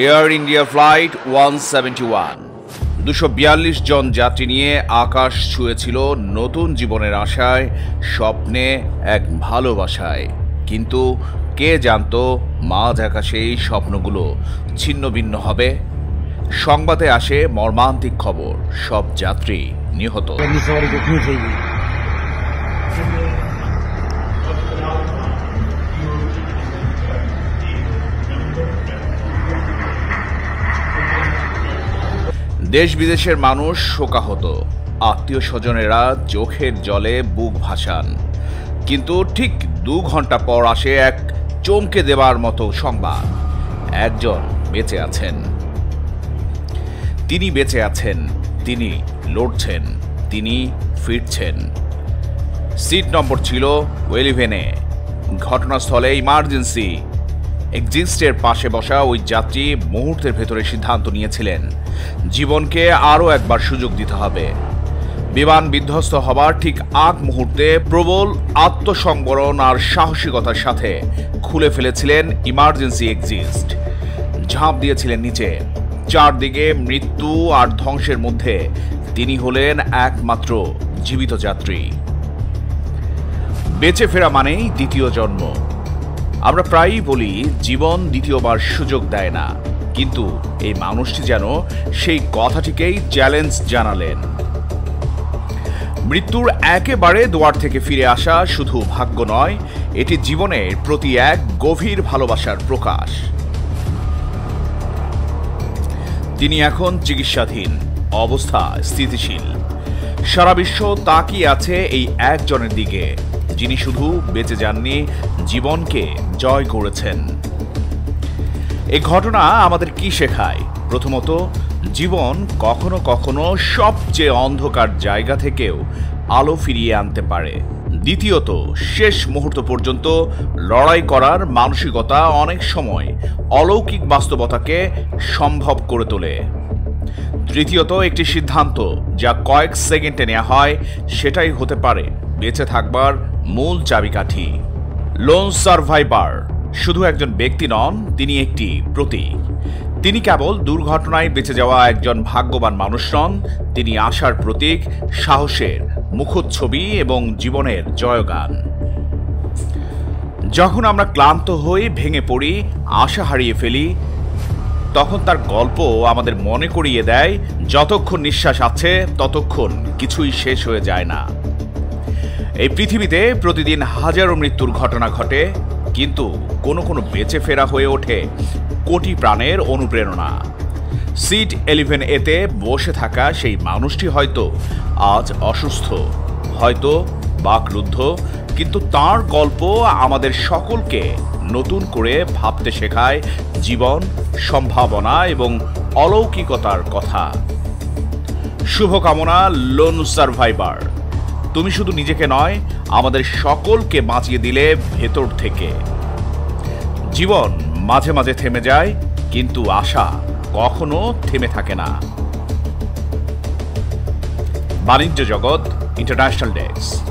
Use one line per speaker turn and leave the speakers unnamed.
Air India flight 171 242 জন যাত্রী নিয়ে আকাশ ছুঁয়েছিল নতুন জীবনের আশায়, স্বপ্নে, এক ভালোবাসায়। কিন্তু কে জানতো মাঝ আকাশে এই স্বপ্নগুলো ছিন্ন ভিন্ন হবে। সংবাদে আসে মর্মান্তিক খবর, সব যাত্রী নিহত। দেশ বিদেশের মানুষ শোকাহত, আত্মীয় স্বজনেরা চোখের জলে বুক ভাসান। কিন্তু ঠিক 2 ঘন্টা পর আসে এক চমকে দেবার মতো সংবাদ, একজন বেঁচে আছেন। তিনি বেঁচে আছেন, তিনি লড়ছেন, তিনি ফিরছেন। সিট নম্বর ছিল 11-এ। ঘটনাস্থলে ইমার্জেন্সি এক্সিস্টের পাশে বসা ওই যাত্রী মুহূর্তের ভেতরে সিদ্ধান্ত নিয়েছিলেন, জীবনকে আরও একবার সুযোগ দিতে হবে। বিমান বিধ্বস্ত হবার ঠিক আগ মুহূর্তে প্রবল আত্মসংবরণ আর সাহসিকতার সাথে খুলে ফেলেছিলেন ইমার্জেন্সি এক্সিস্ট। ঝাঁপ দিয়েছিলেন নিচে। চারদিকে মৃত্যু আর ধ্বংসের মধ্যে তিনি হলেন একমাত্র জীবিত যাত্রী। বেঁচে ফেরা মানেই দ্বিতীয় জন্ম। আমরা প্রায়ই বলি জীবন দ্বিতীয়বার সুযোগ দেয় না, কিন্তু এই মানুষটি যেন সেই কথাটিকেই চ্যালেঞ্জ জানালেন। মৃত্যুর একেবারে দুয়ার থেকে ফিরে আসা শুধু ভাগ্য নয়, এটি জীবনের প্রতি এক গভীর ভালোবাসার প্রকাশ। তিনি এখন চিকিৎসাধীন, অবস্থা স্থিতিশীল। সারা বিশ্ব তাকিয়ে আছে এই একজনের দিকে, যিনি শুধু বেঁচে যাননি, জীবনকে জয় করেছেন। এই ঘটনা আমাদের কি শেখায়? প্রথমত, জীবন কখনো কখনো সবচেয়ে অন্ধকার জায়গা থেকেও আলো ফিরিয়ে আনতে পারে। দ্বিতীয়ত, শেষ মুহূর্ত পর্যন্ত লড়াই করার মানসিকতা অনেক সময় অলৌকিক বাস্তবতাকে সম্ভব করে তোলে। তৃতীয়ত, একটি সিদ্ধান্ত যা কয়েক সেকেন্ডে নেওয়া হয়, সেটাই হতে পারে বেঁচে থাকবার মূল চাবিকাঠি। লোন সার্ভাইভার শুধু একজন ব্যক্তি নন, তিনি একটি প্রতীক। তিনি কেবল দুর্ঘটনায় বেঁচে যাওয়া একজন ভাগ্যবান মানুষ নন, তিনি আশার প্রতীক, সাহসের মুখচ্ছবি এবং জীবনের জয়গান। যখন আমরা ক্লান্ত হয়ে ভেঙে পড়ি, আশা হারিয়ে ফেলি, তখন তার গল্প আমাদের মনে করিয়ে দেয়, যতক্ষণ নিঃশ্বাস আছে ততক্ষণ কিছুই শেষ হয়ে যায় না। এই পৃথিবীতে প্রতিদিন হাজারো মৃত্যুর ঘটনা ঘটে, কিন্তু কোনো কোনো বেঁচে ফেরা হয়ে ওঠে কোটি প্রাণের অনুপ্রেরণা। সিট 11-এতে বসে থাকা সেই মানুষটি হয়তো আজ অসুস্থ, হয়তো বাকরুদ্ধ, কিন্তু তার গল্প আমাদের সকলকে নতুন করে ভাবতে শেখায় জীবন, সম্ভাবনা এবং অলৌকিকতার কথা। শুভকামনা লোন সার্ভাইভার। তুমি শুধু নিজেকে নয়, আমাদের সকলকে বাঁচিয়ে দিলে ভেতর থেকে। জীবন মাঝে মাঝে থেমে যায়, কিন্তু আশা কখনো থেমে থাকে না। বাণিজ্য জগৎ ইন্টারন্যাশনাল ডেস্ক।